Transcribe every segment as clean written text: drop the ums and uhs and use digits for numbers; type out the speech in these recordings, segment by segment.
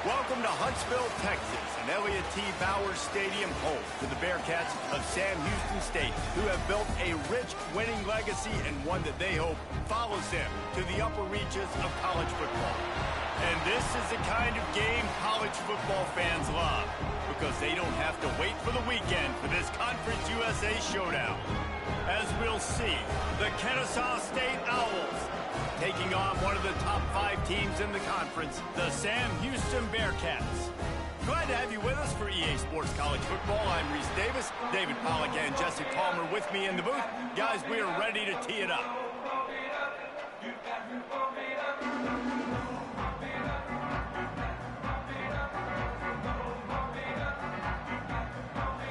Welcome to Huntsville, Texas, and Elliott T. Bowers Stadium home to the Bearcats of Sam Houston State, who have built a rich winning legacy and one that they hope follows them to the upper reaches of college football. And this is the kind of game college football fans love, because they don't have to wait for the weekend for this Conference USA showdown. As we'll see, the Ncaa State Owls taking on one of the top 5 teams in the conference, the Sam Houston Bearcats. Glad to have you with us for EA Sports College Football. I'm Reese Davis, David Pollack and Jesse Palmer with me in the booth. Guys, we are ready to tee it up.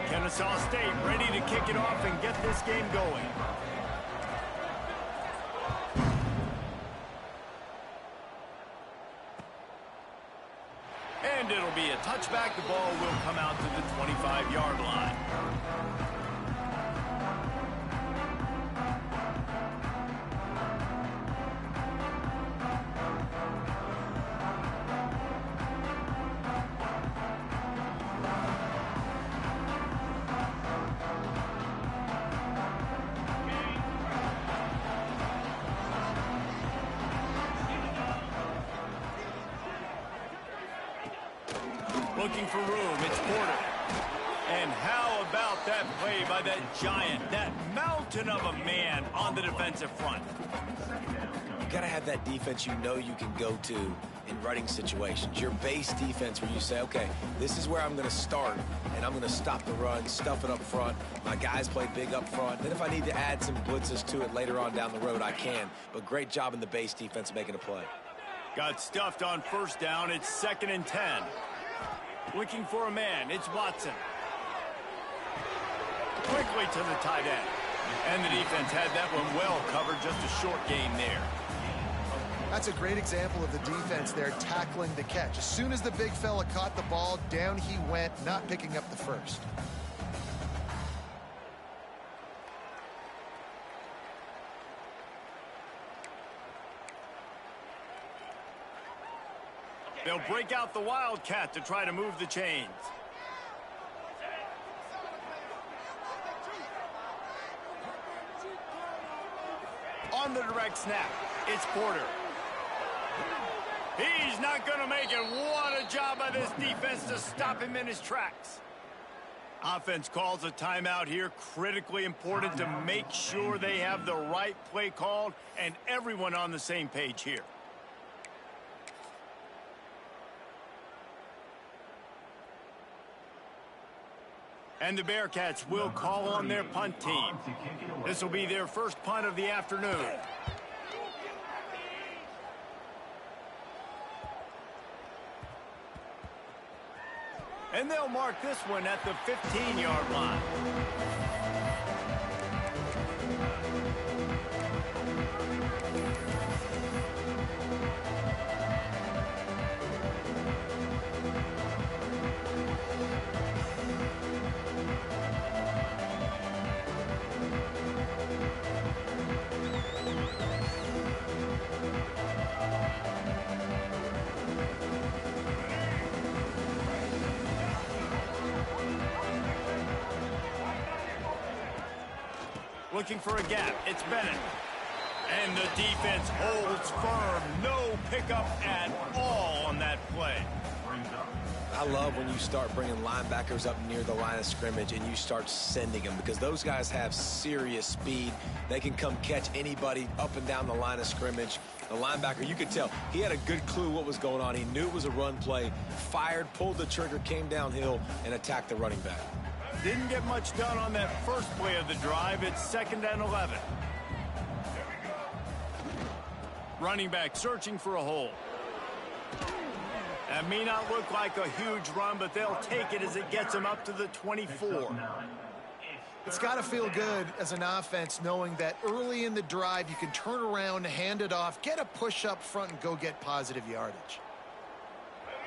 Ncaa State ready to kick it off and get this game going. And it'll be a touchback. The ball will come out to the 25-yard line. Looking for room, it's Porter. And how about that play by that giant, that mountain of a man on the defensive front? You got to have that defense you know you can go to in running situations. Your base defense where you say, okay, this is where I'm going to start, and I'm going to stop the run, stuff it up front. My guys play big up front. Then if I need to add some blitzes to it later on down the road, I can. But great job in the base defense making a play. Got stuffed on first down. It's 2nd and 10. Looking for a man, it's Watson. Quickly to the tight end. And the defense had that one well covered, just a short gain there. That's a great example of the defense there tackling the catch. As soon as the big fella caught the ball, down he went, not picking up the first. They'll break out the Wildcat to try to move the chains. On the direct snap, it's Porter. He's not going to make it. What a job by this defense to stop him in his tracks. Offense calls a timeout here. Critically important to make sure they have the right play called and everyone on the same page here. And the Bearcats will call on their punt team. This will be their first punt of the afternoon. And they'll mark this one at the 15-yard line. Looking for a gap, it's Bennett. And the defense holds firm. No pickup at all on that play. I love when you start bringing linebackers up near the line of scrimmage and you start sending them, because those guys have serious speed. They can come catch anybody up and down the line of scrimmage. The linebacker, you could tell, he had a good clue what was going on. He knew it was a run play, fired, pulled the trigger, came downhill, and attacked the running back. Didn't get much done on that first play of the drive. It's 2nd and 11. Running back searching for a hole. That may not look like a huge run, but they'll take it as it gets them up to the 24. It's got to feel good as an offense knowing that early in the drive you can turn around, hand it off, get a push up front, and go get positive yardage.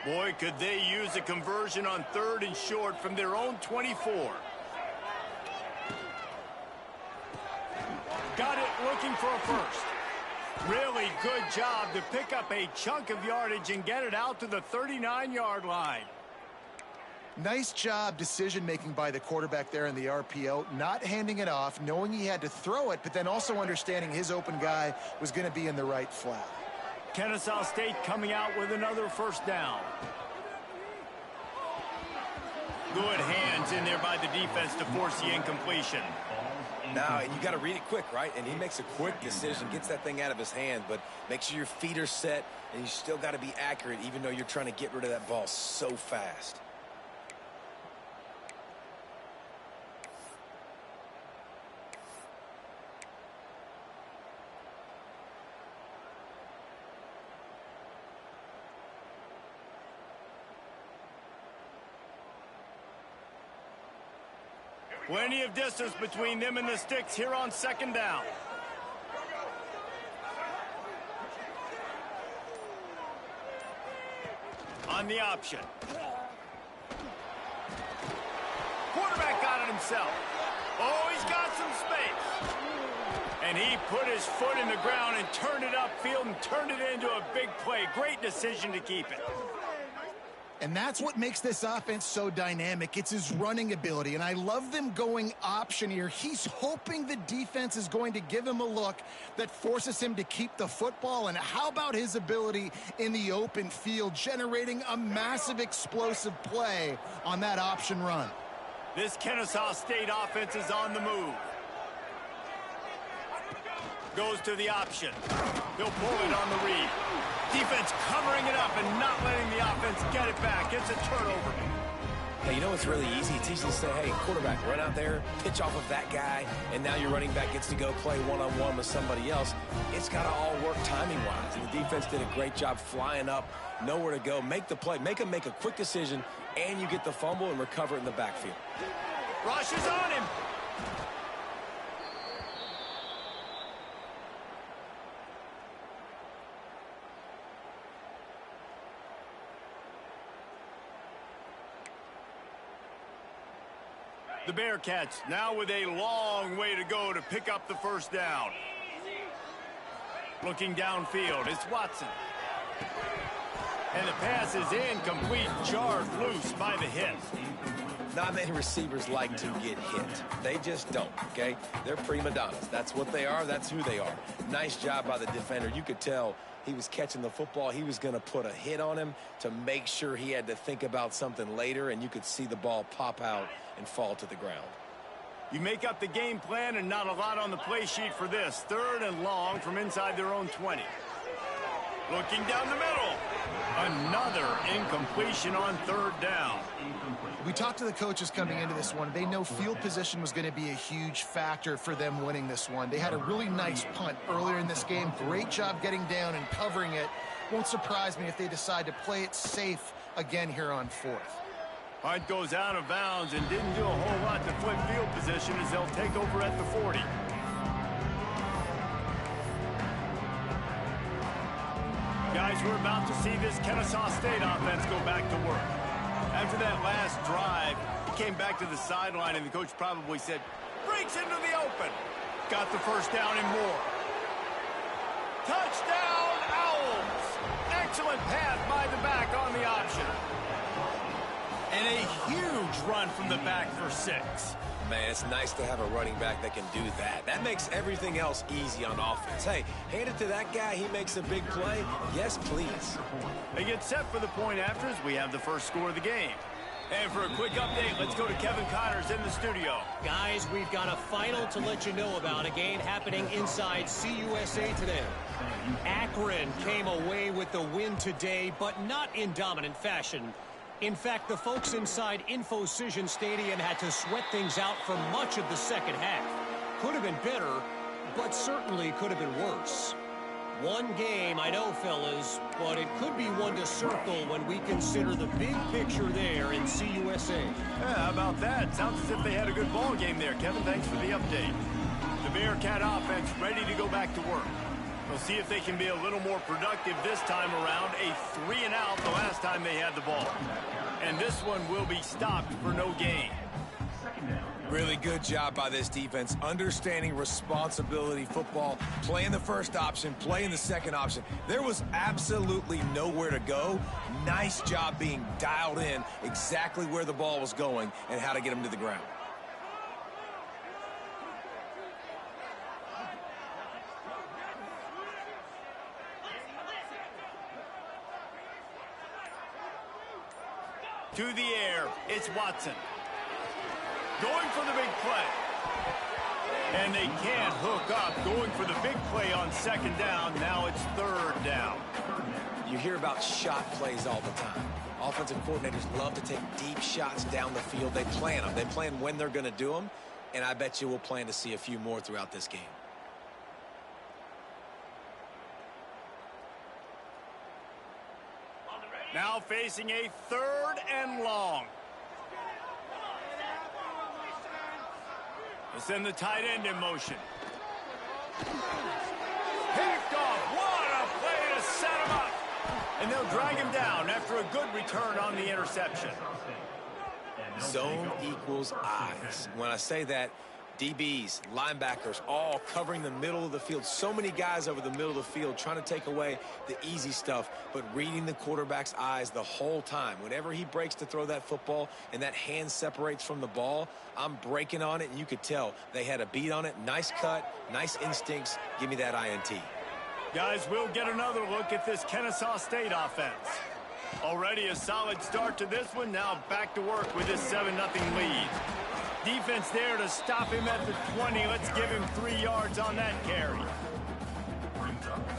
Boy, could they use a conversion on 3rd and short from their own 24. Got it, looking for a first. Really good job to pick up a chunk of yardage and get it out to the 39-yard line. Nice job decision-making by the quarterback there in the RPO, not handing it off, knowing he had to throw it, but then also understanding his open guy was going to be in the right flat. Ncaa State coming out with another first down. Good hands in there by the defense to force the incompletion. Now, and you got to read it quick, right? And he makes a quick decision, gets that thing out of his hand, but make sure your feet are set, and you still got to be accurate, even though you're trying to get rid of that ball so fast. Plenty of distance between them and the sticks here on second down. On the option. Quarterback got it himself. Oh, he's got some space. And he put his foot in the ground and turned it upfield and turned it into a big play. Great decision to keep it. And that's what makes this offense so dynamic. It's his running ability, and I love them going option here. He's hoping the defense is going to give him a look that forces him to keep the football. And how about his ability in the open field, generating a massive explosive play on that option run? This Ncaa State offense is on the move. Goes to the option. He'll pull it on the read. Defense covering it up and not letting the offense get it back. It's a turnover. Hey, you know what's really easy? It's easy to say, hey, quarterback, run out there, pitch off of that guy, and now your running back gets to go play one-on-one with somebody else. It's got to all work timing-wise. And the defense did a great job flying up, nowhere to go, make the play, make him make a quick decision, and you get the fumble and recover it in the backfield. Rush is on him. The Bearcats now with a long way to go to pick up the first down. Looking downfield, it's Watson. And the pass is incomplete, jarred loose by the hit. Not many receivers like to get hit. They just don't, okay? They're prima donnas. That's what they are. That's who they are. Nice job by the defender. You could tell he was catching the football. He was going to put a hit on him to make sure he had to think about something later, and you could see the ball pop out and fall to the ground. You make up the game plan and not a lot on the play sheet for this. 3rd and long from inside their own 20. Looking down the middle. Another incompletion on 3rd down. We talked to the coaches coming into this one. They know field position was going to be a huge factor for them winning this one. They had a really nice punt earlier in this game. Great job getting down and covering it. Won't surprise me if they decide to play it safe again here on 4th. Punt goes out of bounds and didn't do a whole lot to flip field position as they'll take over at the 40. Guys, we're about to see this Ncaa State offense go back to work. After that last drive, he came back to the sideline, and the coach probably said, breaks into the open. Got the first down and more. Touchdown, Owls! Excellent pass by the back on the option. And a huge run from the back for 6. Man, it's nice to have a running back that can do that. That makes everything else easy on offense. Hey, hand it to that guy. He makes a big play. Yes, please. They get set for the point after as we have the first score of the game. And for a quick update, let's go to Kevin Connors in the studio. Guys, we've got a final to let you know about, a game happening inside CUSA today. Akron came away with the win today, but not in dominant fashion. In fact, the folks inside InfoCision Stadium had to sweat things out for much of the second half. Could have been better, but certainly could have been worse. One game, I know, fellas, but it could be one to circle when we consider the big picture there in CUSA. Yeah, how about that? Sounds as if they had a good ball game there, Kevin. Thanks for the update. The Bearcat offense ready to go back to work. We'll see if they can be a little more productive this time around. A 3-and-out the last time they had the ball. And this one will be stopped for no gain. Really good job by this defense, understanding responsibility football, playing the first option, playing the second option. There was absolutely nowhere to go. Nice job being dialed in exactly where the ball was going and how to get him to the ground. To the air, it's Watson. Going for the big play. And they can't hook up. Going for the big play on second down. Now it's third down. You hear about shot plays all the time. Offensive coordinators love to take deep shots down the field. They plan them. They plan when they're going to do them. And I bet you we'll plan to see a few more throughout this game. Now facing a third and long. They send the tight end in motion. Picked off. What a play to set him up. And they'll drag him down after a good return on the interception. Zone equals eyes. When I say that, DBs, linebackers, all covering the middle of the field. So many guys over the middle of the field trying to take away the easy stuff, but reading the quarterback's eyes the whole time. Whenever he breaks to throw that football and that hand separates from the ball, I'm breaking on it, and you could tell they had a beat on it. Nice cut, nice instincts. Give me that INT. Guys, we'll get another look at this Ncaa State offense. Already a solid start to this one. Now back to work with this 7-0 lead. Defense there to stop him at the 20. Let's give him 3 yards on that carry.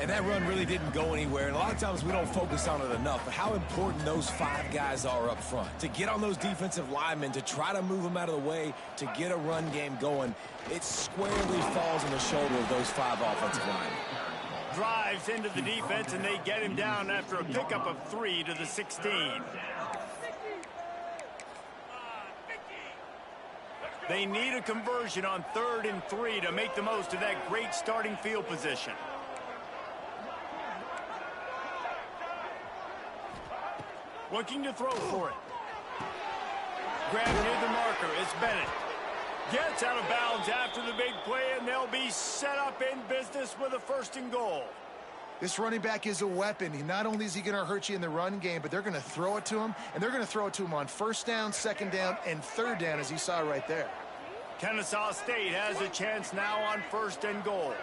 And that run really didn't go anywhere. And a lot of times we don't focus on it enough. But how important those 5 guys are up front. To get on those defensive linemen, to try to move them out of the way, to get a run game going, it squarely falls on the shoulder of those 5 offensive linemen. Drives into the defense, and they get him down after a pickup of 3 to the 16. They need a conversion on 3rd and 3 to make the most of that great starting field position. Looking to throw for it. Grabbed near the marker. It's Bennett. Gets out of bounds after the big play, and they'll be set up in business with a 1st and goal. This running back is a weapon. Not only is he going to hurt you in the run game, but they're going to throw it to him, and they're going to throw it to him on 1st down, 2nd down, and 3rd down, as you saw right there. Ncaa State has a chance now on 1st and goal.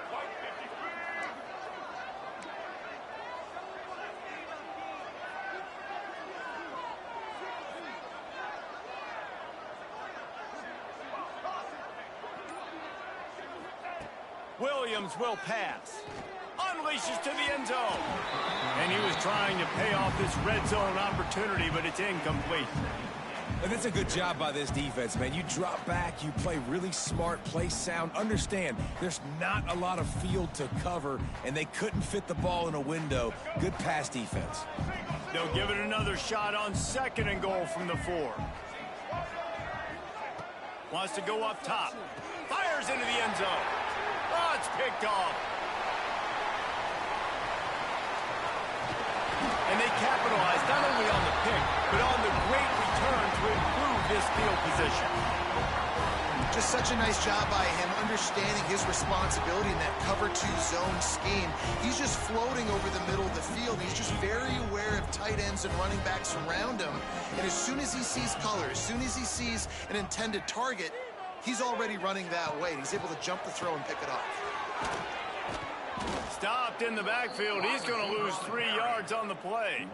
Williams will pass. Unleashes to the end zone. And he was trying to pay off this red zone opportunity, but it's incomplete. And that's a good job by this defense, man. You drop back, you play really smart, play sound. Understand, there's not a lot of field to cover, and they couldn't fit the ball in a window. Good pass defense. They'll give it another shot on 2nd and goal from the 4. Wants to go up top. Fires into the end zone. Oh, it's picked off. And they capitalize not only on the pick, but on the great return to improve this field position. Just such a nice job by him, understanding his responsibility in that cover 2 zone scheme. He's just floating over the middle of the field. He's just very aware of tight ends and running backs around him. And as soon as he sees color, as soon as he sees an intended target, he's already running that way. He's able to jump the throw and pick it off. Stopped in the backfield. He's going to lose 3 yards on the play.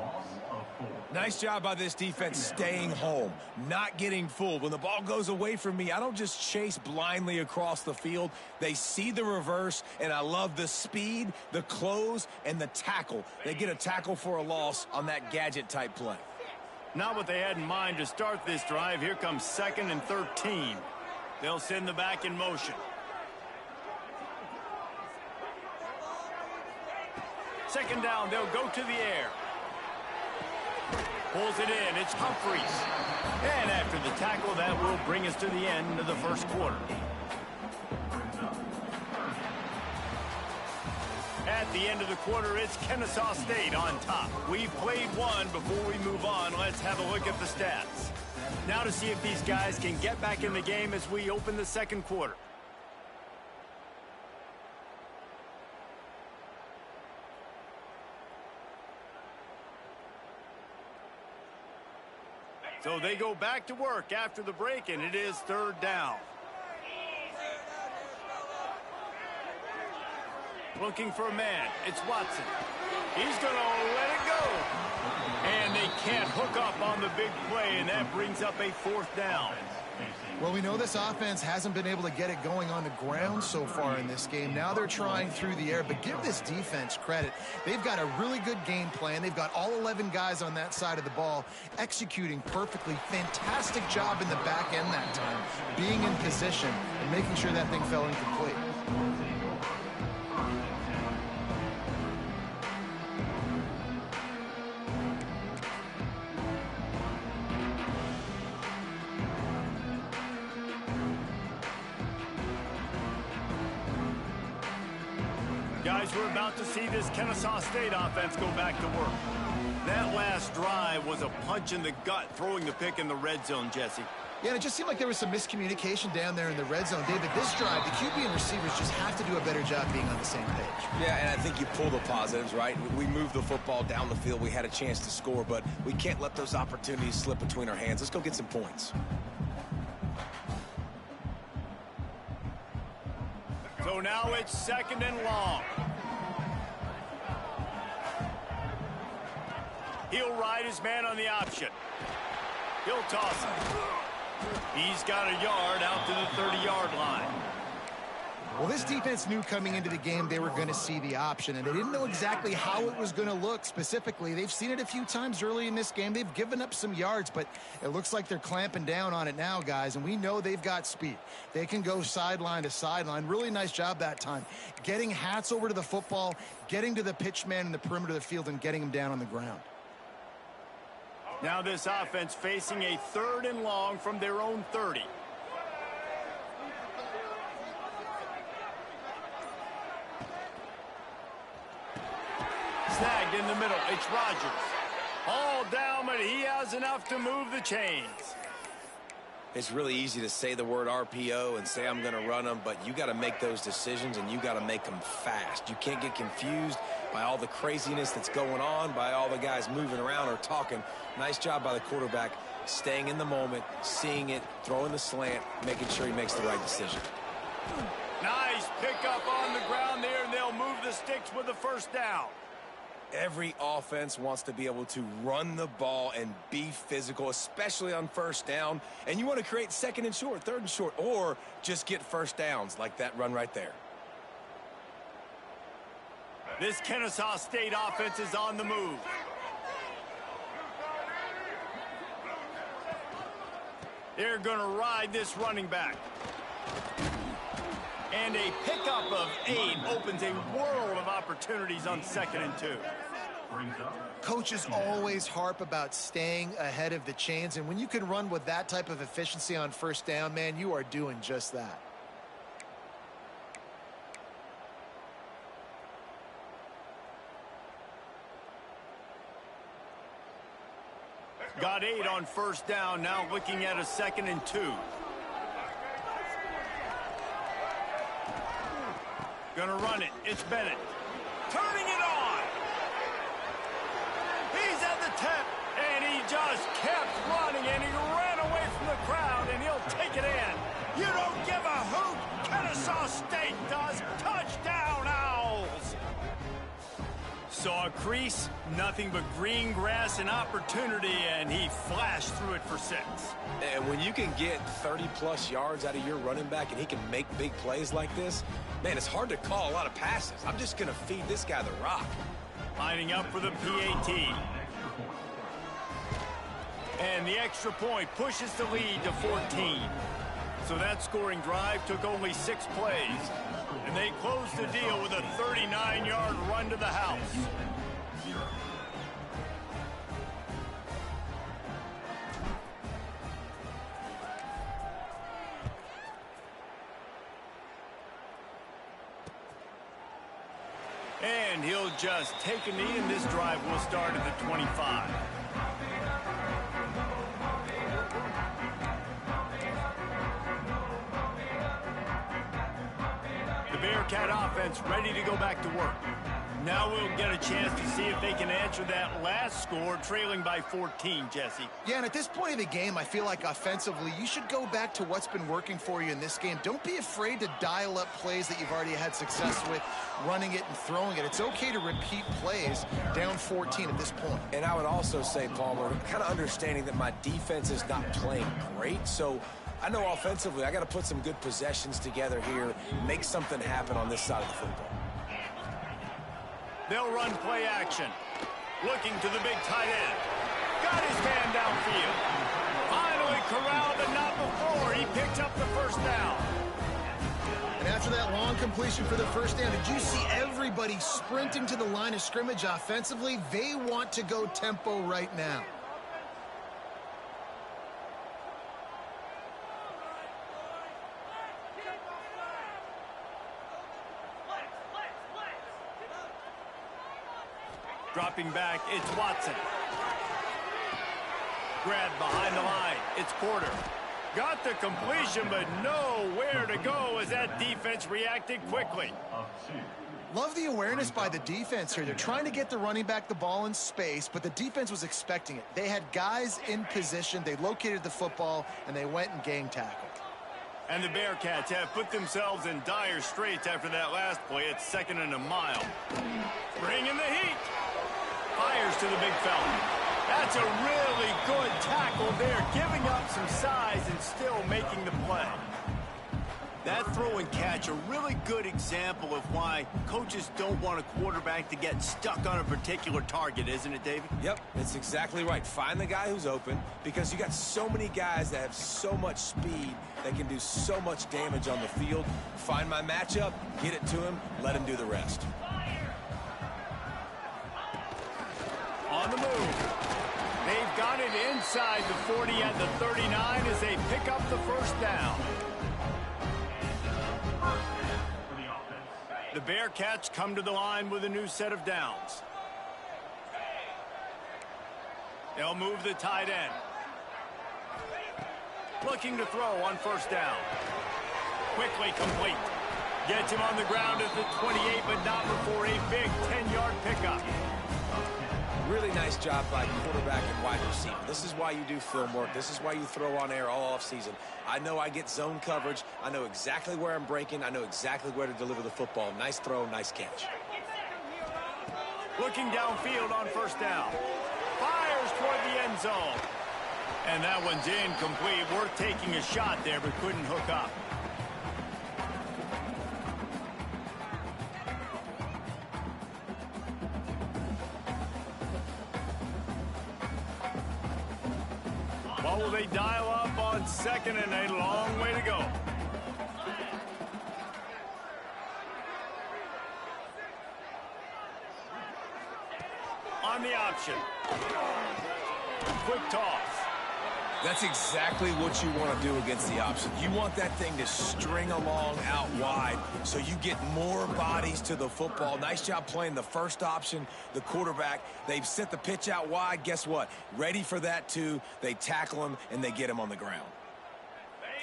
Nice job by this defense staying home, not getting fooled. When the ball goes away from me, I don't just chase blindly across the field. They see the reverse, and I love the speed, the close, and the tackle. They get a tackle for a loss on that gadget-type play. Not what they had in mind to start this drive. Here comes 2nd and 13. They'll send the back in motion. Second down, they'll go to the air. Pulls it in, it's Humphries. And after the tackle, that will bring us to the end of the 1st quarter. At the end of the quarter, it's Ncaa State on top. We've played one. Before we move on, let's have a look at the stats. Now to see if these guys can get back in the game as we open the second quarter. So they go back to work after the break, and it is third down. Looking for a man. It's Watson. He's going to let it go. And they can't hook up on the big play, and that brings up a fourth down. Well, we know this offense hasn't been able to get it going on the ground so far in this game. Now they're trying through the air, but give this defense credit. They've got a really good game plan. They've got all 11 guys on that side of the ball executing perfectly. Fantastic job in the back end that time, being in position and making sure that thing fell incomplete. Guys, we're about to see this Ncaa State offense go back to work. That last drive was a punch in the gut, throwing the pick in the red zone, Jesse. Yeah, and it just seemed like there was some miscommunication down there in the red zone. David, this drive, the QB and receivers just have to do a better job being on the same page. Yeah, and I think you pull the positives, right? We moved the football down the field. We had a chance to score, but we can't let those opportunities slip between our hands. Let's go get some points. So now it's second and long. He'll ride his man on the option. He'll toss it. He's got a yard out to the 30-yard line. Well, this defense knew coming into the game they were going to see the option, and they didn't know exactly how it was going to look specifically. They've seen it a few times early in this game. They've given up some yards, but it looks like they're clamping down on it now, guys, and we know they've got speed. They can go sideline to sideline. Really nice job that time. Getting hats over to the football, getting to the pitch man in the perimeter of the field, and getting him down on the ground. Now this offense facing a third and long from their own 30. Snagged in the middle. It's Rodgers. All down, but he has enough to move the chains. It's really easy to say the word RPO and say I'm going to run them, but you got to make those decisions, and you got to make them fast. You can't get confused by all the craziness that's going on, by all the guys moving around or talking. Nice job by the quarterback, staying in the moment, seeing it, throwing the slant, making sure he makes the right decision. Nice pickup on the ground there, and they'll move the sticks with the first down. Every offense wants to be able to run the ball and be physical, especially on first down. And you want to create second and short, third and short, or just get first downs like that run right there. This Ncaa State offense is on the move. They're going to ride this running back. And a pickup of 8 opens a world of opportunities on 2nd and 2. Coaches always harp about staying ahead of the chains, and when you can run with that type of efficiency on first down, man, you are doing just that. Got 8 on first down, now looking at a 2nd and 2. Gonna run it. It's Bennett. Turning it on. He's at the 10, and he just kept running, and he ran away from the crowd, and he'll take it in. You don't give a hoot. Ncaa State does. Touchdown, Owls. Saw a crease, nothing but green grass and opportunity, and he flashed through it for 6. And when you can get 30-plus yards out of your running back and he can make big plays like this, man, it's hard to call a lot of passes. I'm just going to feed this guy the rock. Lining up for the PAT. And the extra point pushes the lead to 14. So that scoring drive took only 6 plays. And they closed the deal with a 39-yard run to the house. And he'll just take a knee, and this drive will start at the 25. defense ready to go back to work. Now we'll get a chance to see if they can answer that last score, trailing by 14, Jesse. Yeah, and at this point of the game, I feel like offensively, you should go back to what's been working for you in this game. Don't be afraid to dial up plays that you've already had success with, running it and throwing it. It's okay to repeat plays down 14 at this point. And I would also say, Palmer, kind of understanding that my defense is not playing great, so I know offensively I got to put some good possessions together here, make something happen on this side of the football. They'll run play action. Looking to the big tight end. Got his man downfield. Finally corralled, but not before. He picked up the first down. And after that long completion for the first down, did you see everybody sprinting to the line of scrimmage offensively? They want to go tempo right now. Dropping back, it's Watson. Grabbed behind the line, it's Porter. Got the completion, but nowhere to go as that defense reacted quickly. Love the awareness by the defense here. They're trying to get the running back the ball in space, but the defense was expecting it. They had guys in position, they located the football, and they went and gang tackled. And the Bearcats have put themselves in dire straits after that last play. It's 2nd and a mile. Bringing the heat. Fires to the big fella. That's a really good tackle there, giving up some size and still making the play. That throw and catch, a really good example of why coaches don't want a quarterback to get stuck on a particular target, isn't it, David? Yep, it's exactly right. Find the guy who's open, because you got so many guys that have so much speed that can do so much damage on the field. Find my matchup, get it to him, let him do the rest. On the move. They've got it inside the 40 at the 39 as they pick up the first down. The Bearcats come to the line with a new set of downs. They'll move the tight end. Looking to throw on first down. Quickly complete. Gets him on the ground at the 28, but not before a big 10-yard pickup. Really nice job by quarterback and wide receiver. This is why you do film work. This is why you throw on air all offseason. I know I get zone coverage. I know exactly where I'm breaking. I know exactly where to deliver the football. Nice throw, nice catch. Looking downfield on first down. Fires toward the end zone. And that one's incomplete. Worth taking a shot there, but couldn't hook up. What will they dial up on 2nd and a long way to go? On the option. Quick toss. That's exactly what you want to do against the option. You want that thing to string along out wide so you get more bodies to the football. Nice job playing the first option, the quarterback. They've sent the pitch out wide. Guess what? Ready for that too. They tackle him and they get him on the ground.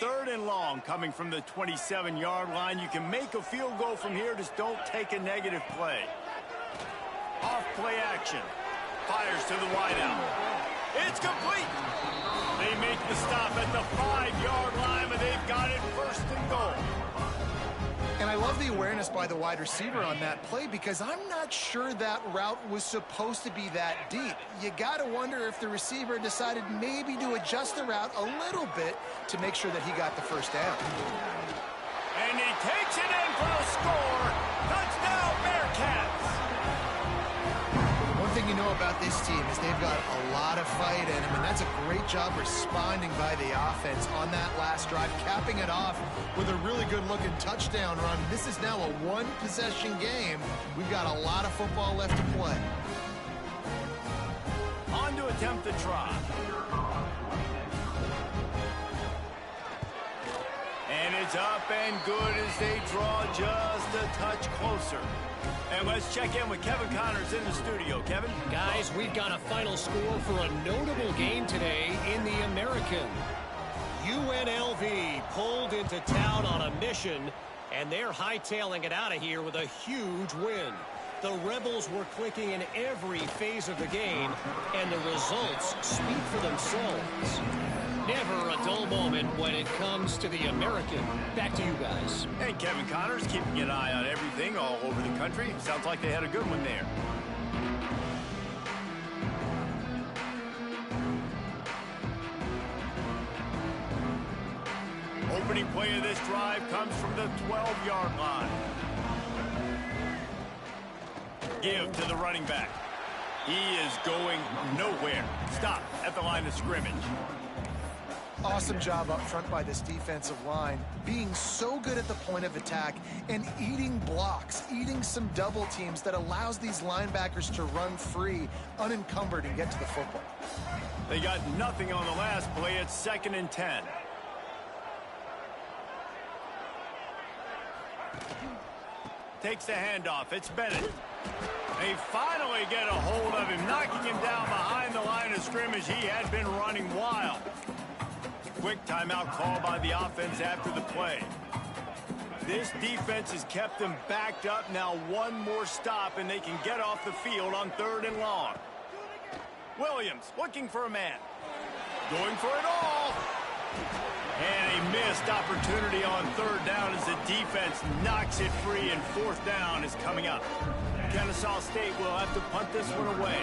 3rd and long coming from the 27-yard line. You can make a field goal from here. Just don't take a negative play. Off play action. Fires to the wideout. It's complete. They make the stop at the 5-yard line, but they've got it 1st and goal. And I love the awareness by the wide receiver on that play, because I'm not sure that route was supposed to be that deep. You got to wonder if the receiver decided maybe to adjust the route a little bit to make sure that he got the first down. And he takes it in for a score. Touchdown, Bearcats. One thing you know about this team is they've got a lot of fight in them, and that's a great job responding by the offense on that last drive, capping it off with a really good-looking touchdown run. This is now a one-possession game. We've got a lot of football left to play. On to attempt the try. And it's up and good as they draw just a touch closer. And let's check in with Kevin Connors in the studio. Kevin? Guys, we've got a final score for a notable game today in the American. UNLV pulled into town on a mission And they're hightailing it out of here with a huge win. The Rebels were clicking in every phase of the game, and the results speak for themselves. Never a dull moment when it comes to the American. Back to you guys. And Kevin Connors keeping an eye on everything all over the country. Sounds like they had a good one there. Opening play of this drive comes from the 12-yard line. Give to the running back. He is going nowhere. Stop at the line of scrimmage. Awesome job up front by this defensive line, being so good at the point of attack and eating blocks, eating some double teams that allows these linebackers to run free, unencumbered, and get to the football. They got nothing on the last play. It's 2nd and 10. Takes the handoff. It's Bennett. They finally get a hold of him, knocking him down behind the line of scrimmage. He had been running wild. Quick timeout call by the offense after the play. This defense has kept them backed up. Now one more stop, and they can get off the field on 3rd and long. Williams looking for a man. Going for it all. And a missed opportunity on 3rd down as the defense knocks it free, and 4th down is coming up. Ncaa State will have to punt this one away.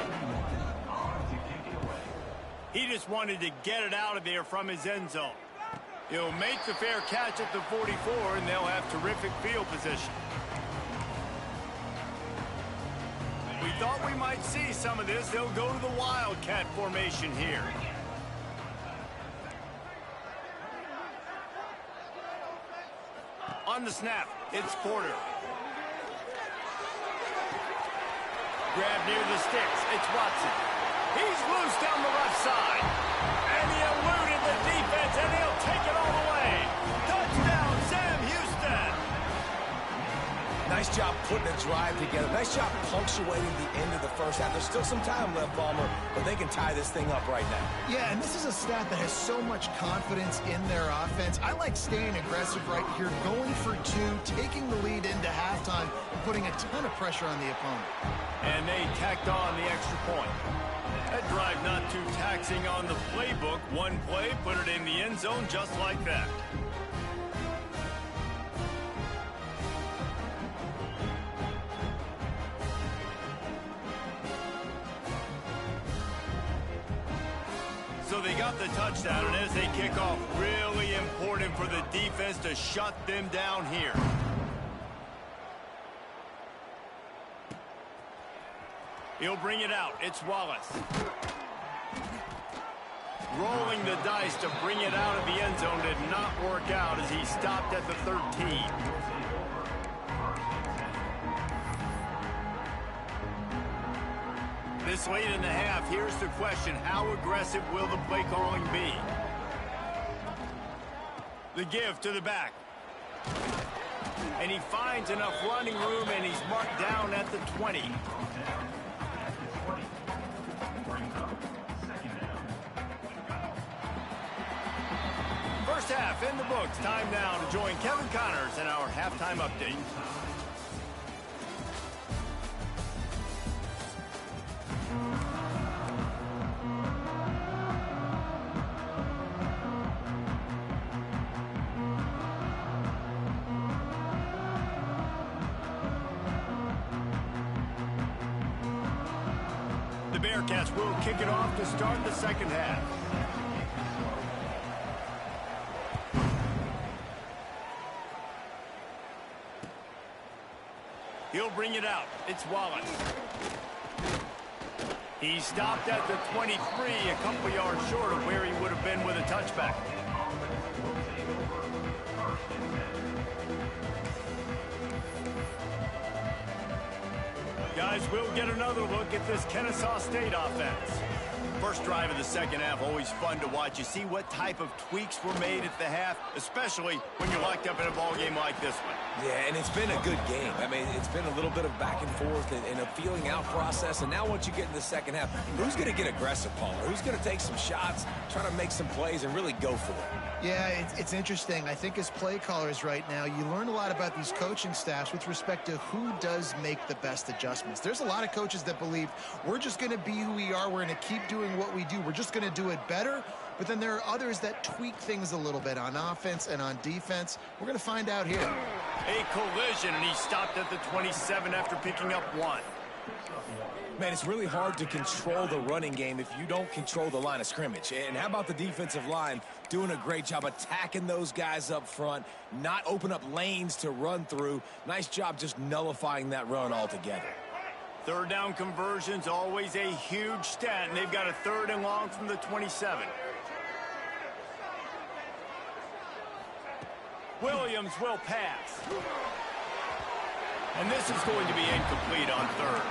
He just wanted to get it out of there from his end zone. He'll make the fair catch at the 44, and they'll have terrific field position. We thought we might see some of this. They'll go to the Wildcat formation here. On the snap, it's Porter. Grab near the sticks, it's Watson. He's loose down the left side. And he eluded the defense, and he'll take it all the way. Touchdown, Sam Houston. Nice job putting a drive together. Nice job punctuating the end of the first half. There's still some time left, Palmer, but they can tie this thing up right now. Yeah, and this is a staff that has so much confidence in their offense. I like staying aggressive right here, going for 2, taking the lead into halftime, and putting a ton of pressure on the opponent. And they tacked on the extra point. That drive not too taxing on the playbook. One play, put it in the end zone just like that. So they got the touchdown, and as they kick off, really important for the defense to shut them down here. He'll bring it out. It's Wallace. Rolling the dice to bring it out of the end zone did not work out as he stopped at the 13. This late in the half, here's the question. How aggressive will the play calling be? The give to the back. And he finds enough running room, and he's marked down at the 20. First half in the books. Time now to join Kevin Connors in our halftime update. The Bearcats will kick it off to start the second half. He'll bring it out. It's Wallace. He stopped at the 23, a couple yards short of where he would have been with a touchback. Guys, we'll get another look at this Ncaa State offense. First drive of the second half, always fun to watch. You see what type of tweaks were made at the half, especially when you're locked up in a ball game like this one. Yeah, and it's been a good game. I mean, it's been a little bit of back and forth and a feeling out process. And now once you get in the second half, who's going to get aggressive, Paul? Who's going to take some shots, try to make some plays, and really go for it? Yeah, it's interesting. I think as play callers right now, you learn a lot about these coaching staffs with respect to who does make the best adjustments. There's a lot of coaches that believe we're just going to be who we are. We're going to keep doing what we do. We're just going to do it better. But then there are others that tweak things a little bit on offense and on defense. We're going to find out here. A collision, and he stopped at the 27 after picking up 1. Man, it's really hard to control the running game if you don't control the line of scrimmage. And how about the defensive line doing a great job attacking those guys up front, not open up lanes to run through. Nice job just nullifying that run altogether. Third down conversions, always a huge stat, and they've got a 3rd and long from the 27. Williams will pass. And this is going to be incomplete on 3rd.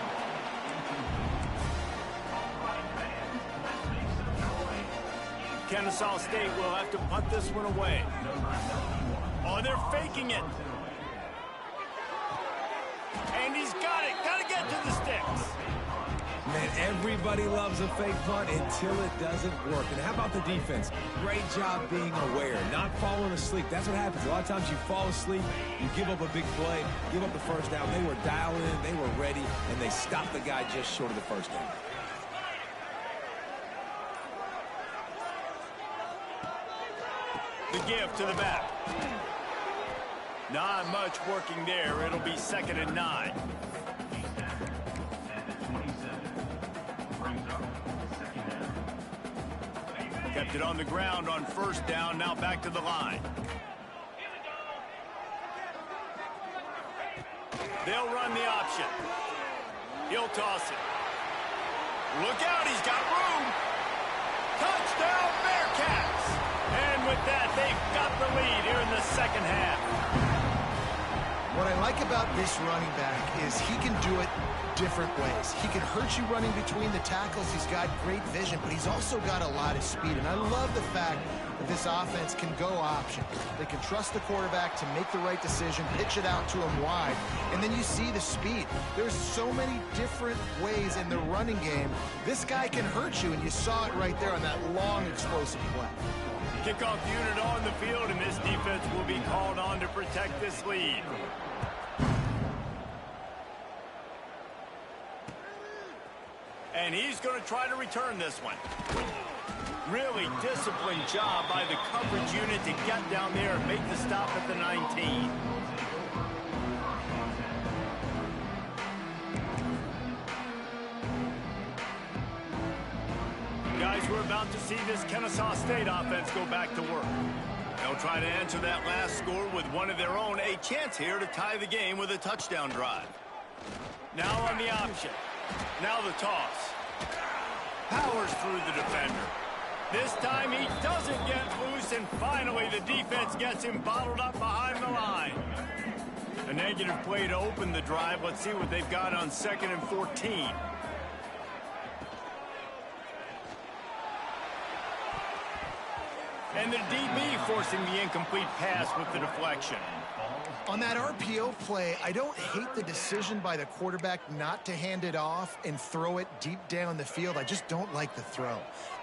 Ncaa State will have to punt this one away. Oh, they're faking it. And he's got it. Got to get to the sticks. Man, everybody loves a fake punt until it doesn't work. And how about the defense? Great job being aware, not falling asleep. That's what happens. A lot of times you fall asleep, you give up a big play, give up the first down. They were dialed in, they were ready, and they stopped the guy just short of the first down. The give to the back. Not much working there. It'll be 2nd and 9. Kept it on the ground on 1st down. Now back to the line. They'll run the option. He'll toss it. Look out, he's got room. Touchdown, Bearcats. And with that, they've got the lead here in the 2nd half. What I like about this running back is he can do it different ways. He can hurt you running between the tackles. He's got great vision, but he's also got a lot of speed. And I love the fact that this offense can go option. They can trust the quarterback to make the right decision, pitch it out to him wide, and then you see the speed. There's so many different ways in the running game. This guy can hurt you, and you saw it right there on that long, explosive play. Kickoff unit on the field, and this defense will be called on to protect this lead. And he's going to try to return this one. Really disciplined job by the coverage unit to get down there and make the stop at the 19. Guys, we're about to see this Ncaa State offense go back to work. They'll try to answer that last score with one of their own. A chance here to tie the game with a touchdown drive. Now on the option. Now the toss. Powers through the defender. This time he doesn't get loose, and finally the defense gets him bottled up behind the line. A negative play to open the drive. Let's see what they've got on 2nd and 14. And the DB forcing the incomplete pass with the deflection. On that RPO play, I don't hate the decision by the quarterback not to hand it off and throw it deep down the field. I just don't like the throw.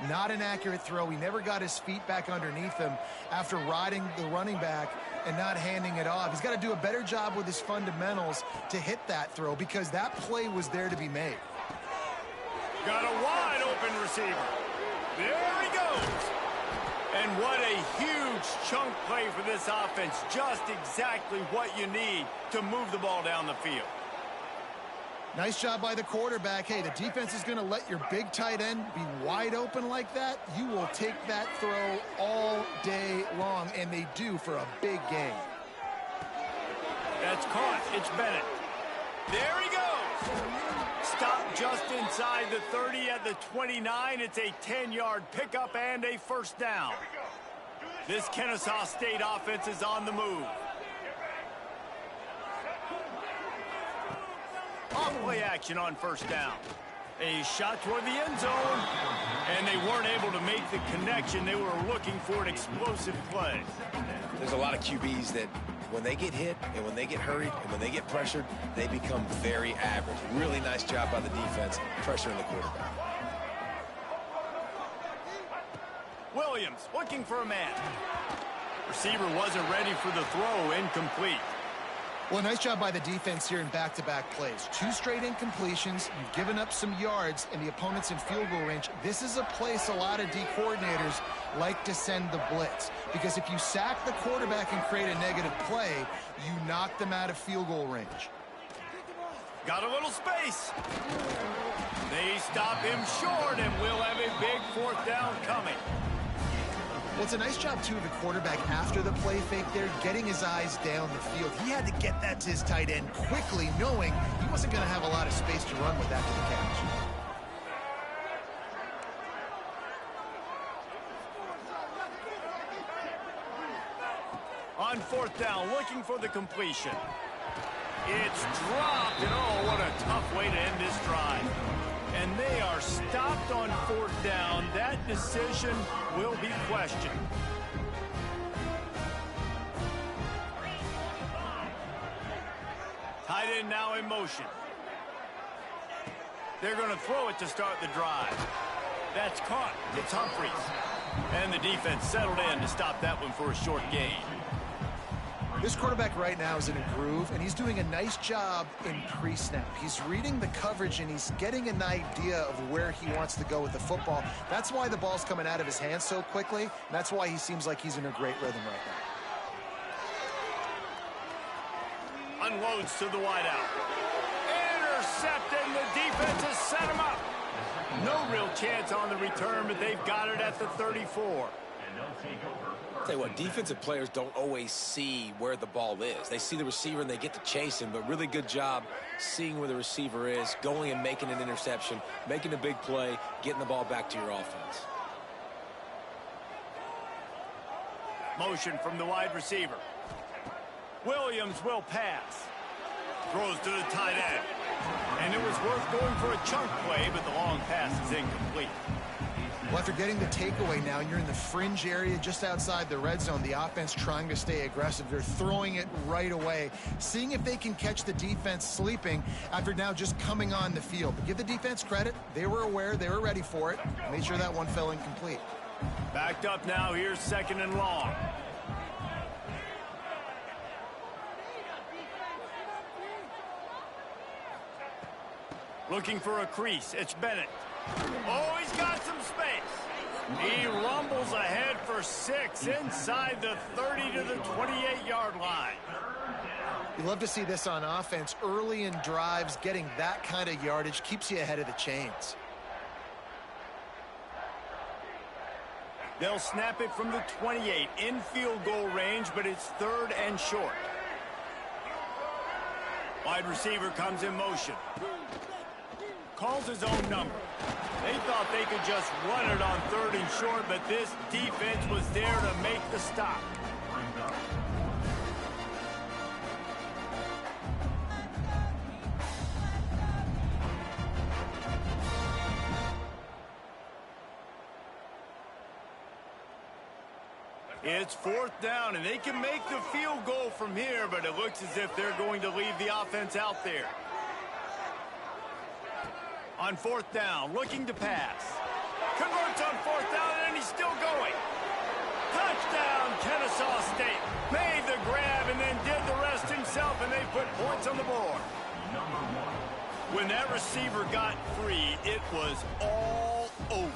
Not an accurate throw. He never got his feet back underneath him after riding the running back and not handing it off. He's got to do a better job with his fundamentals to hit that throw, because that play was there to be made. Got a wide open receiver. There he goes. And what a huge chunk play for this offense. Just exactly what you need to move the ball down the field. Nice job by the quarterback. Hey, the defense is going to let your big tight end be wide open like that. You will take that throw all day long, and they do for a big gain. That's caught. It's Bennett. There he goes. Stop just inside the 30 at the 29. It's a 10-yard pickup and a 1st down. This Ncaa State offense is on the move. Off-play action on 1st down. A shot toward the end zone, and they weren't able to make the connection. They were looking for an explosive play. There's a lot of QBs that when they get hit and when they get hurried and when they get pressured, they become very average. Really nice job by the defense pressuring the quarterback. Williams looking for a man. Receiver wasn't ready for the throw. Incomplete. Well, nice job by the defense here in back-to-back plays. 2 straight incompletions. You've given up some yards, and the opponent's in field goal range. This is a place a lot of D coordinators like to send the blitz, because if you sack the quarterback and create a negative play, you knock them out of field goal range. Got a little space. They stop him short, and we'll have a big 4th down coming. Well, it's a nice job, too, of the quarterback after the play fake there, getting his eyes down the field. He had to get that to his tight end quickly, knowing he wasn't going to have a lot of space to run with after the catch. On 4th down, looking for the completion. It's dropped, and oh, what a tough way to end this drive. And they are stopped on 4th down. That decision will be questioned. Tight end now in motion. They're going to throw it to start the drive. That's caught. It's Humphries. And the defense settled in to stop that one for a short gain. This quarterback right now is in a groove, and he's doing a nice job in pre-snap. He's reading the coverage, and he's getting an idea of where he wants to go with the football. That's why the ball's coming out of his hands so quickly, and that's why he seems like he's in a great rhythm right now. Unloads to the wideout. Intercepting. The defense has set him up. No real chance on the return, but they've got it at the 34. I'll tell you what, defensive players don't always see where the ball is. They see the receiver and they get to chase him, but really good job seeing where the receiver is, going and making an interception, making a big play, getting the ball back to your offense. Motion from the wide receiver. Williams will pass. Throws to the tight end. And it was worth going for a chunk play, but the long pass is incomplete. Well, after getting the takeaway now, you're in the fringe area just outside the red zone. The offense trying to stay aggressive. They're throwing it right away, seeing if they can catch the defense sleeping after now just coming on the field. But give the defense credit. They were aware. They were ready for it. Made sure that one fell incomplete. Backed up now. Here's 2nd and long. Looking for a crease. It's Bennett. Oh, he's got some space. He rumbles ahead for 6 inside the 30 to the 28-yard line. You love to see this on offense. Early in drives, getting that kind of yardage keeps you ahead of the chains. They'll snap it from the 28 in field goal range, but it's 3rd and short. Wide receiver comes in motion. Calls his own number. They thought they could just run it on 3rd and short, but this defense was there to make the stop. It's 4th down, and they can make the field goal from here, but it looks as if they're going to leave the offense out there. On 4th down, looking to pass. Converts on 4th down, and he's still going. Touchdown, Ncaa State. Made the grab and then did the rest himself, and they put points on the board. When that receiver got free, it was all over.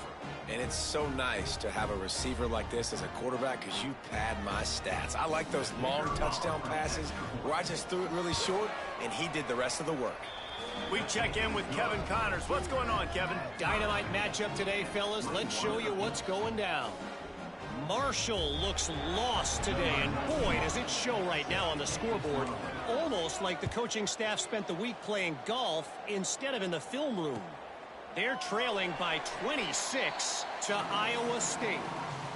And it's so nice to have a receiver like this as a quarterback because you pad my stats. I like those long touchdown passes where I just threw it really short, and he did the rest of the work. We check in with Kevin Connors. What's going on, Kevin? Dynamite matchup today, fellas. Let's show you what's going down. Marshall looks lost today, and boy, does it show right now on the scoreboard. Almost like the coaching staff spent the week playing golf instead of in the film room. They're trailing by 26 to Iowa State.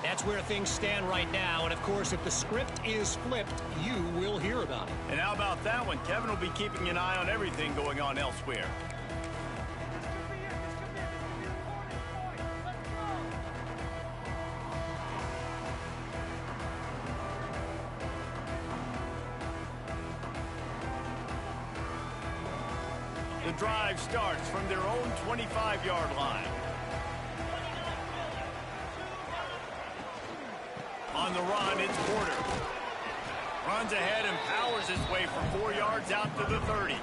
That's where things stand right now, and of course, if the script is flipped, you will hear about it. And how about that one? Kevin will be keeping an eye on everything going on elsewhere. the drive starts from their own 25-yard line. On the run, it's Porter. Runs ahead and powers his way for 4 yards out to the 30.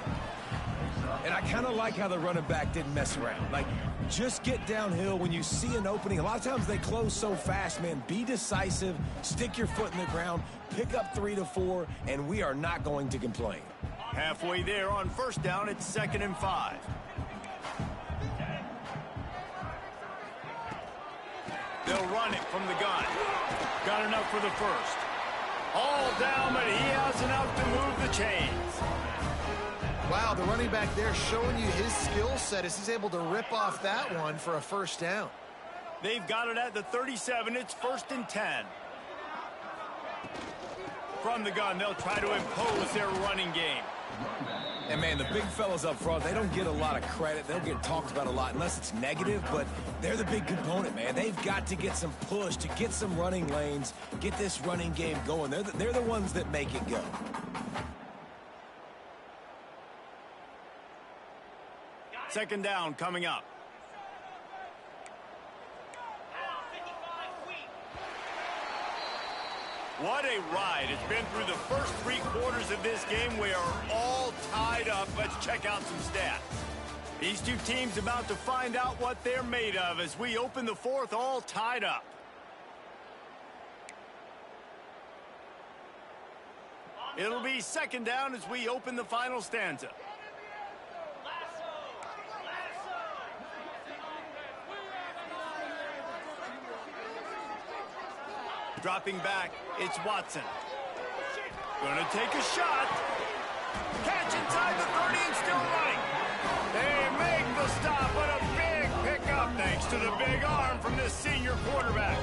And I kind of like how the running back didn't mess around. Like, just get downhill when you see an opening. A lot of times they close so fast, man. Be decisive, stick your foot in the ground, pick up 3 to 4, and we are not going to complain. Halfway there on first down, it's 2nd and 5. They'll run it from the gun. Got enough for the first. All down, but he has enough to move the chains. Wow, the running back there showing you his skill set as he's able to rip off that one for a first down. They've got it at the 37. It's 1st and 10. From the gun, they'll try to impose their running game. And, man, the big fellas up front, they don't get a lot of credit. They'll get talked about a lot unless it's negative, but they're the big component, man. They've got to get some push, to get some running lanes, get this running game going. They're the ones that make it go. Second down coming up. What a ride. It's been through the first 3 quarters of this game. We are all tied up. Let's check out some stats. These two teams about to find out what they're made of as we open the 4th all tied up. It'll be second down as we open the final stanza. Dropping back, it's Watson. Gonna take a shot. Catch inside the 30 and still running. They make the stop, but a big pickup thanks to the big arm from this senior quarterback.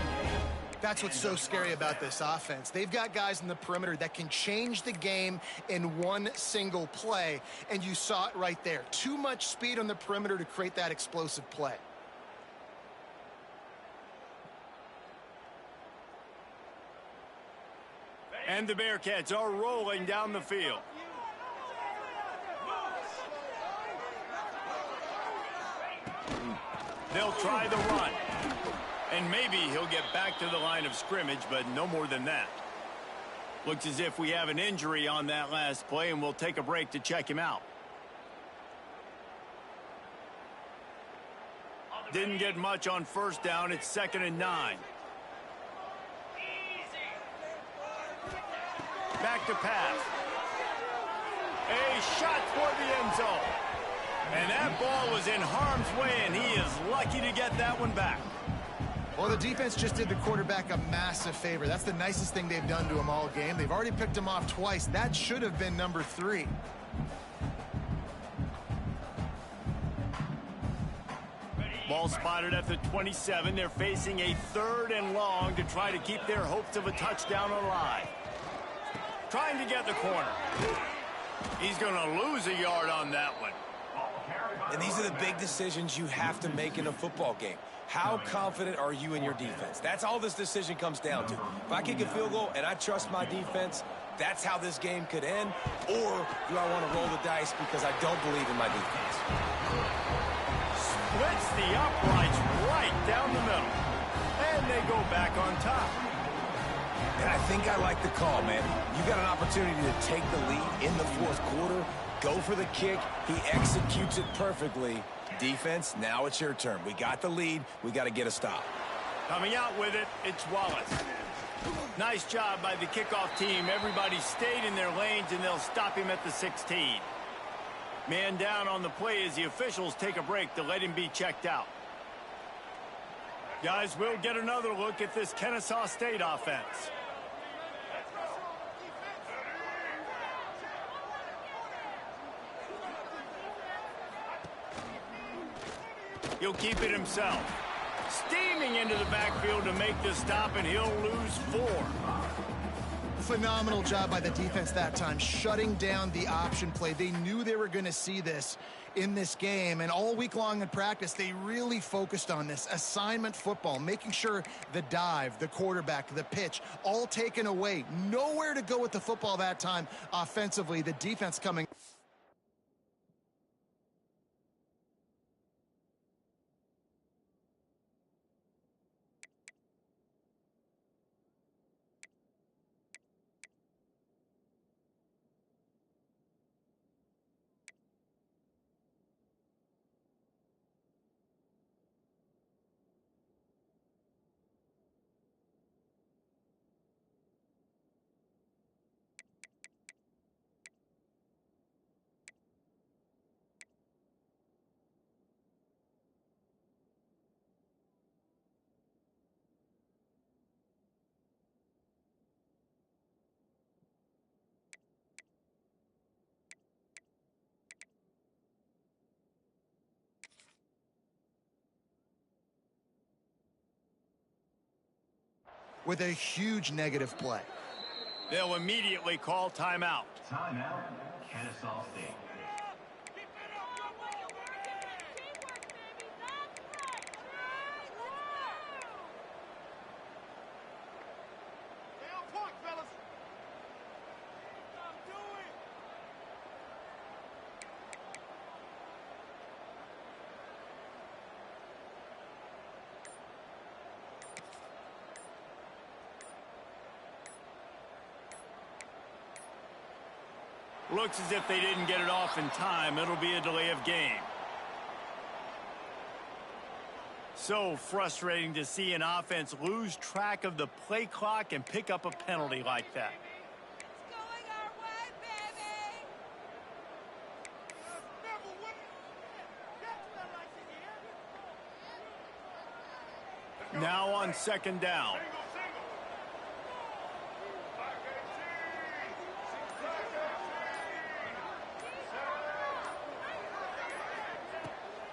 That's what's so scary about this offense. They've got guys in the perimeter that can change the game in one single play, and you saw it right there. Too much speed on the perimeter to create that explosive play. And the Bearcats are rolling down the field. They'll try the run. And maybe he'll get back to the line of scrimmage, but no more than that. Looks as if we have an injury on that last play, and we'll take a break to check him out. Didn't get much on first down. It's 2nd and 9. Back to pass. A shot for the end zone. And that ball was in harm's way, and he is lucky to get that one back. Well, the defense just did the quarterback a massive favor. That's the nicest thing they've done to him all game. They've already picked him off twice. That should have been number 3. Ball spotted at the 27. They're facing a 3rd and long to try to keep their hopes of a touchdown alive. Trying to get the corner. He's going to lose a yard on that one. And these are the big decisions you have to make in a football game. How confident are you in your defense? That's all this decision comes down to. If I kick a field goal and I trust my defense, that's how this game could end. Or do I want to roll the dice because I don't believe in my defense? Splits the uprights right down the middle. And they go back on top. And I think I like the call, man. You got an opportunity to take the lead in the 4th quarter. Go for the kick. He executes it perfectly. Defense, now it's your turn. We got the lead. We got to get a stop. Coming out with it, it's Wallace. Nice job by the kickoff team. Everybody stayed in their lanes, and they'll stop him at the 16. Man down on the play as the officials take a break to let him be checked out. Guys, we'll get another look at this Kennesaw State offense. He'll keep it himself. Steaming into the backfield to make the stop, and he'll lose 4. Phenomenal job by the defense that time, shutting down the option play. They knew they were going to see this in this game, and all week long in practice, they really focused on this assignment football, making sure the dive, the quarterback, the pitch, all taken away. Nowhere to go with the football that time offensively. The defense coming with a huge negative play. They'll immediately call timeout. Timeout, Ncaa State. Looks as if they didn't get it off in time. It'll be a delay of game. So frustrating to see an offense lose track of the play clock and pick up a penalty like that. It's going our way, baby! Now on second down.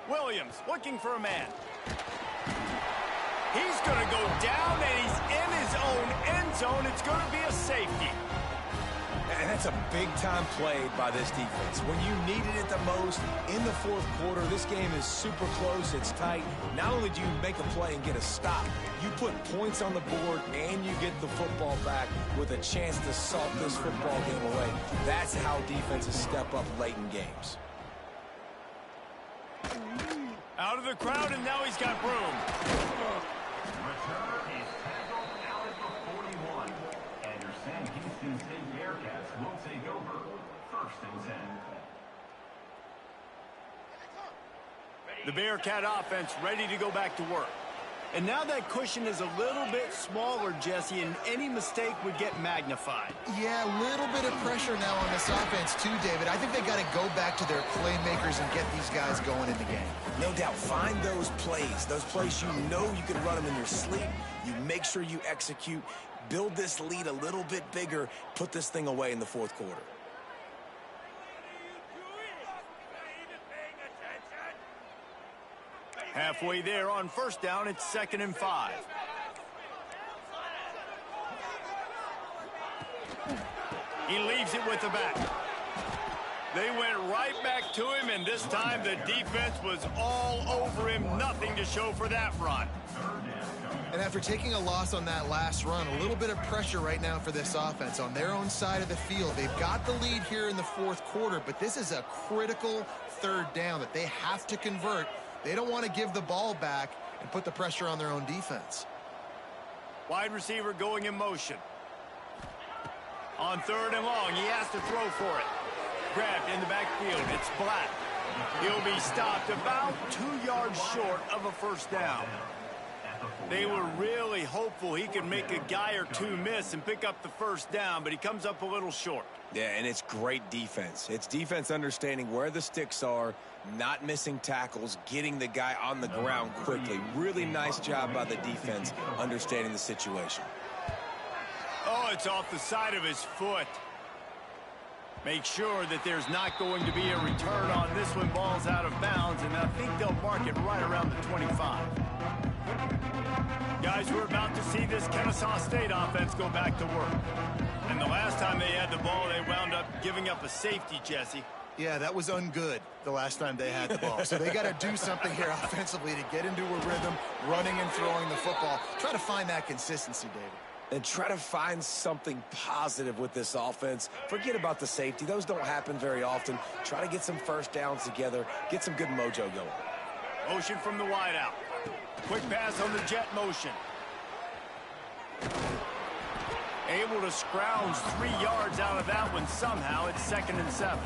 Williams looking for a man. He's going to go down, and he's in his own end zone. It's going to be a safety. And that's a big-time play by this defense. When you needed it the most in the fourth quarter, this game is super close. It's tight. Not only do you make a play and get a stop, you put points on the board and you get the football back with a chance to salt this football game away. That's how defenses step up late in games. Out of the crowd, and now he's got room. Return is tackled out at the 41. And your Sam Houston State Bearcats will take over 1st and 10. The Bearcat offense ready to go back to work. And now that cushion is a little bit smaller, Jesse, and any mistake would get magnified. Yeah, a little bit of pressure now on this offense too, David. I think they got to go back to their playmakers and get these guys going in the game. No doubt, find those plays you know you can run them in your sleep. You make sure you execute, build this lead a little bit bigger, put this thing away in the fourth quarter. Halfway there on first down, it's 2nd and 5. He leaves it with the back. They went right back to him, and this time the defense was all over him. Nothing to show for that run. And after taking a loss on that last run, a little bit of pressure right now for this offense on their own side of the field. They've got the lead here in the fourth quarter, but this is a critical 3rd down that they have to convert. They don't want to give the ball back and put the pressure on their own defense. Wide receiver going in motion. On 3rd and long, he has to throw for it. Grabbed in the backfield. It's Black. He'll be stopped about 2 yards short of a 1st down. They were really hopeful he could make a guy or two miss and pick up the 1st down, but he comes up a little short. Yeah, and it's great defense. It's defense understanding where the sticks are, not missing tackles, getting the guy on the ground quickly. Really nice job by the defense understanding the situation. Oh, it's off the side of his foot. Make sure that there's not going to be a return on this when ball's out of bounds, and I think they'll mark it right around the 25. Guys, we're about to see this Ncaa State offense go back to work. And the last time they had the ball, they wound up giving up a safety, Jesse. Yeah, that was ungood the last time they had the ball. So they got to do something here offensively to get into a rhythm, running and throwing the football. Try to find that consistency, David. And try to find something positive with this offense. Forget about the safety. Those don't happen very often. Try to get some 1st downs together. Get some good mojo going. Motion from the wideout. Quick pass on the jet motion. Able to scrounge 3 yards out of that one somehow. It's 2nd and 7.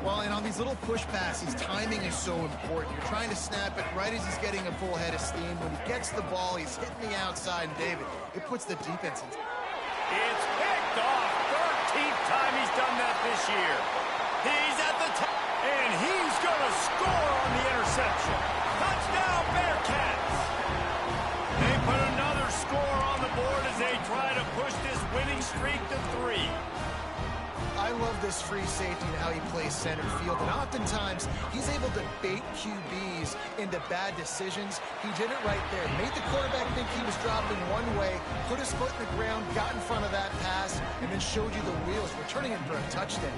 Well, and on these little push passes, timing is so important. You're trying to snap it right as he's getting a full head of steam. When he gets the ball, he's hitting the outside, and David, it puts the defense in. It's picked off. 13th time he's done that this year. He's at the top, and he's going to score on the interception. Touchdown, Bearcats. They put another score on the board as they try to push this winning streak to 3. I I love this free safety and how he plays center field, and oftentimes he's able to bait QBs into bad decisions. He did it right there. Made the quarterback think he was dropping one way, put his foot in the ground, got in front of that pass, and then showed you the wheels, returning it for a touchdown.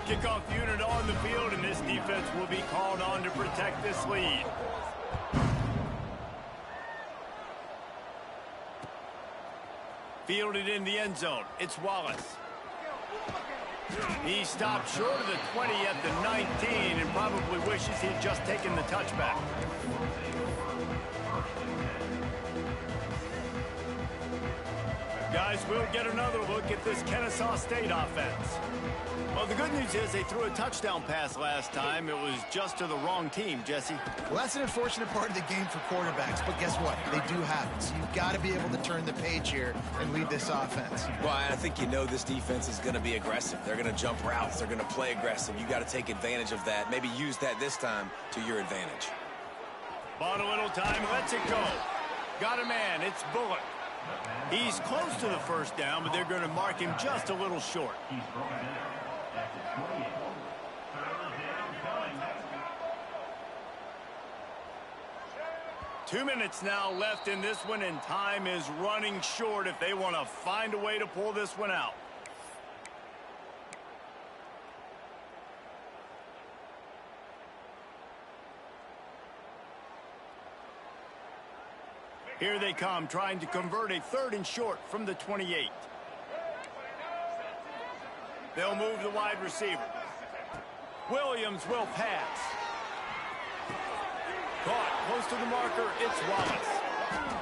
Kickoff unit on the field, and this defense will be called on to protect this lead. Fielded in the end zone. It's Wallace. He stopped short of the 20 at the 19 and probably wishes he'd just taken the touchback. Guys, we'll get another look at this Ncaa State offense. Well, the good news is they threw a touchdown pass last time. It was just to the wrong team, Jesse. Well, that's an unfortunate part of the game for quarterbacks, but guess what? They do have it. So you've got to be able to turn the page here and lead this offense. Well, I think you know this defense is going to be aggressive. They're going to jump routes. They're going to play aggressive. You got to take advantage of that. Maybe use that this time to your advantage. Bought a little time, lets it go. Got a man, it's Bullock. He's close to the first down, but they're going to mark him just a little short. He's brought down at the 28. Third down coming. 2 minutes now left in this one, and time is running short if they want to find a way to pull this one out. Here they come, trying to convert a 3rd and short from the 28. They'll move the wide receiver. Williams will pass. Caught close to the marker, it's Wallace.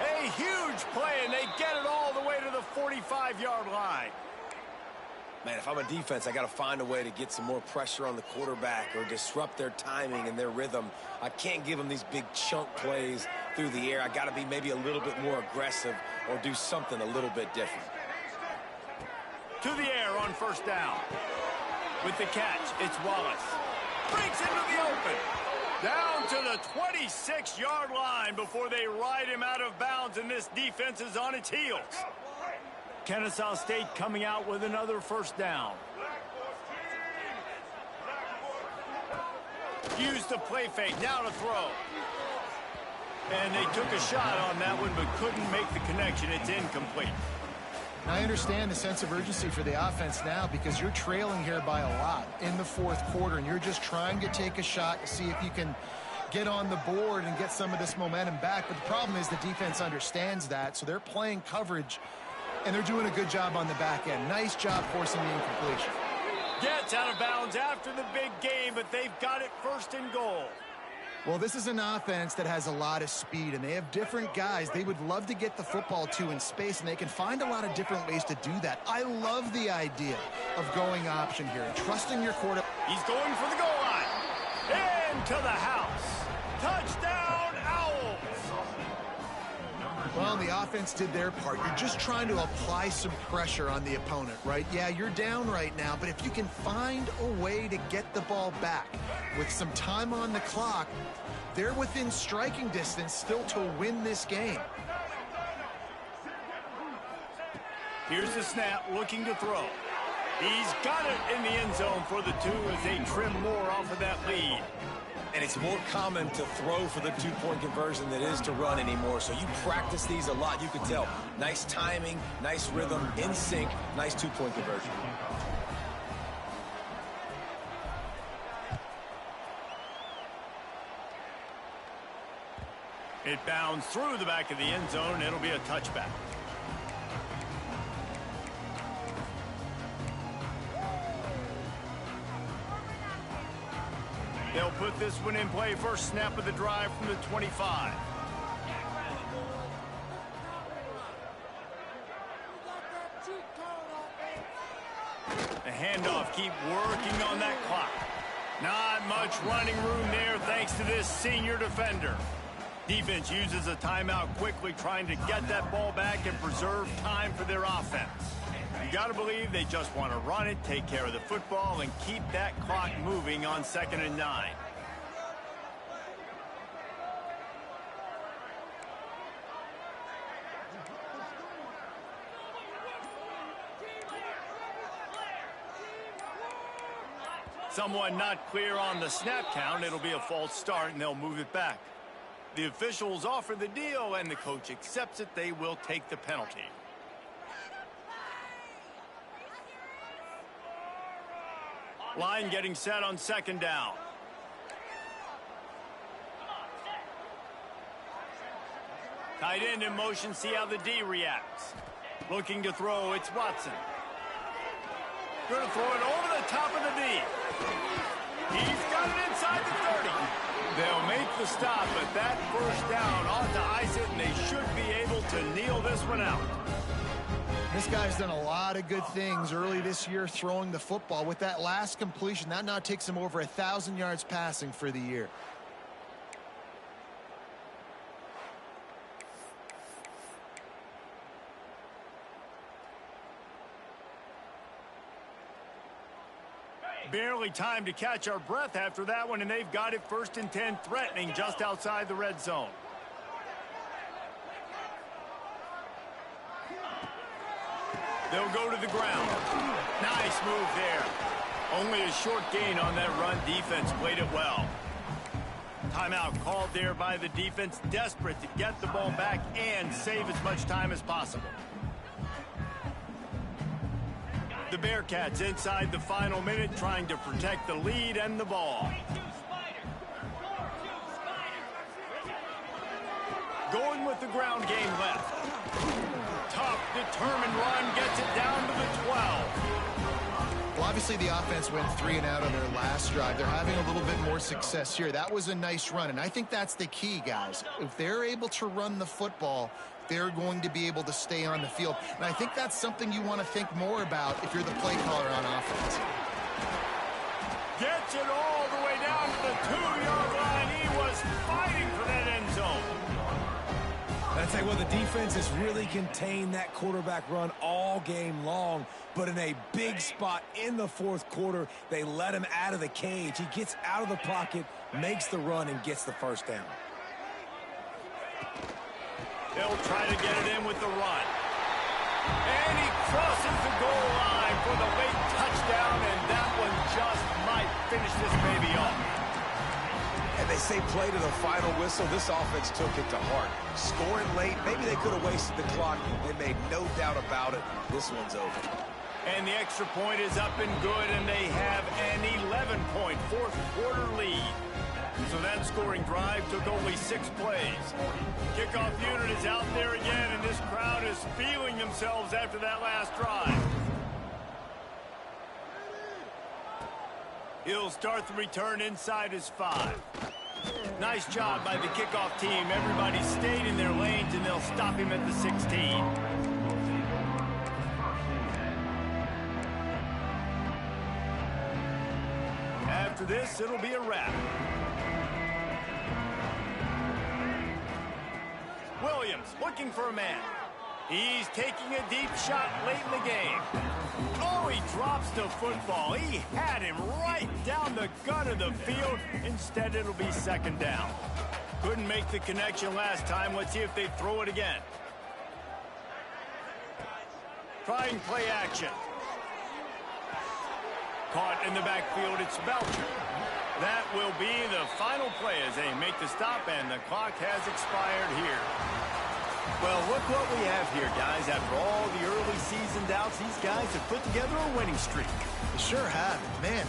A huge play, and they get it all the way to the 45-yard line. Man, if I'm a defense, I got to find a way to get some more pressure on the quarterback or disrupt their timing and their rhythm. I can't give them these big chunk plays through the air. I got to be maybe a little bit more aggressive or do something a little bit different. To the air on first down. With the catch, it's Wallace. Breaks into the open. Down to the 26-yard line before they ride him out of bounds, and this defense is on its heels. Ncaa State coming out with another first down. Use the play fake, now to throw. And they took a shot on that one, but couldn't make the connection. It's incomplete. I understand the sense of urgency for the offense now because you're trailing here by a lot in the 4th quarter, and you're just trying to take a shot to see if you can get on the board and get some of this momentum back. But the problem is the defense understands that, so they're playing coverage, and they're doing a good job on the back end. Nice job forcing the incompletion. Gets out of bounds after the big game, but they've got it 1st and goal. Well, this is an offense that has a lot of speed, and they have different guys they would love to get the football to in space, and they can find a lot of different ways to do that. I love the idea of going option here and trusting your quarterback. He's going for the goal line. Into the house. Touchdown, Owls. Well, the offense did their part. You're just trying to apply some pressure on the opponent, right? Yeah, you're down right now, but if you can find a way to get the ball back with some time on the clock, they're within striking distance still to win this game. Here's the snap, looking to throw. He's got it in the end zone for the 2 as they trim more off of that lead. And it's more common to throw for the 2-point conversion than it is to run anymore. So you practice these a lot. You can tell. Nice timing, nice rhythm, in sync, nice 2-point conversion. It bounds through the back of the end zone. It'll be a touchback. They'll put this one in play. First snap of the drive from the 25. The handoff, keep working on that clock. Not much running room there thanks to this senior defender. Defense uses a timeout quickly, trying to get that ball back and preserve time for their offense. You got to believe they just want to run it, take care of the football, and keep that clock moving on 2nd and 9. Someone not clear on the snap count. It'll be a false start, and they'll move it back. The officials offer the deal, and the coach accepts it. They will take the penalty. Line getting set on second down. Tight end in motion, see how the D reacts. Looking to throw, it's Watson. Going to throw it over the top of the D. He's got it inside the 30. They'll make the stop, but that first down ought to ice it, and they should be able to kneel this one out. This guy's done a lot of good things early this year throwing the football. With that last completion, that now takes him over 1,000 yards passing for the year. Barely time to catch our breath after that one, and they've got it 1st and 10, threatening just outside the red zone. They'll go to the ground. Nice move there. Only a short gain on that run. Defense played it well. Timeout called there by the defense, desperate to get the ball back and save as much time as possible. The Bearcats inside the final minute, trying to protect the lead and the ball. Going with the ground game left. Tough, determined run, gets it down to the 12. Well, obviously the offense went 3 and out on their last drive. They're having a little bit more success here. That was a nice run, and I think that's the key, guys. If they're able to run the football, they're going to be able to stay on the field. And I think that's something you want to think more about if you're the play caller on offense. Gets it all the way down to the 2-yard line. He was fighting for that end zone. I tell you what, the defense has really contained that quarterback run all game long, but in a big spot in the fourth quarter, they let him out of the cage. He gets out of the pocket, makes the run, and gets the first down. They'll try to get it in with the run. And he crosses the goal line for the late touchdown, and that one just might finish this baby off. And they say play to the final whistle. This offense took it to heart. Scoring late, maybe they could have wasted the clock. They made no doubt about it. This one's over. And the extra point is up and good, and they have an 11-point fourth quarter lead. So that scoring drive took only 6 plays. Kickoff unit is out there again, and this crowd is feeling themselves after that last drive. He'll start the return inside his 5. Nice job by the kickoff team. Everybody stayed in their lanes, and they'll stop him at the 16. After this, it'll be a wrap. Williams looking for a man. He's taking a deep shot late in the game. Oh, he drops the football. He had him right down the gut of the field. Instead, it'll be second down. Couldn't make the connection last time. Let's see if they throw it again. Trying play action. Caught in the backfield, it's Belcher. That will be the final play as they make the stop, and the clock has expired here. Well, look what we have here, guys. After all the early season doubts, these guys have put together a winning streak. They sure have. Man,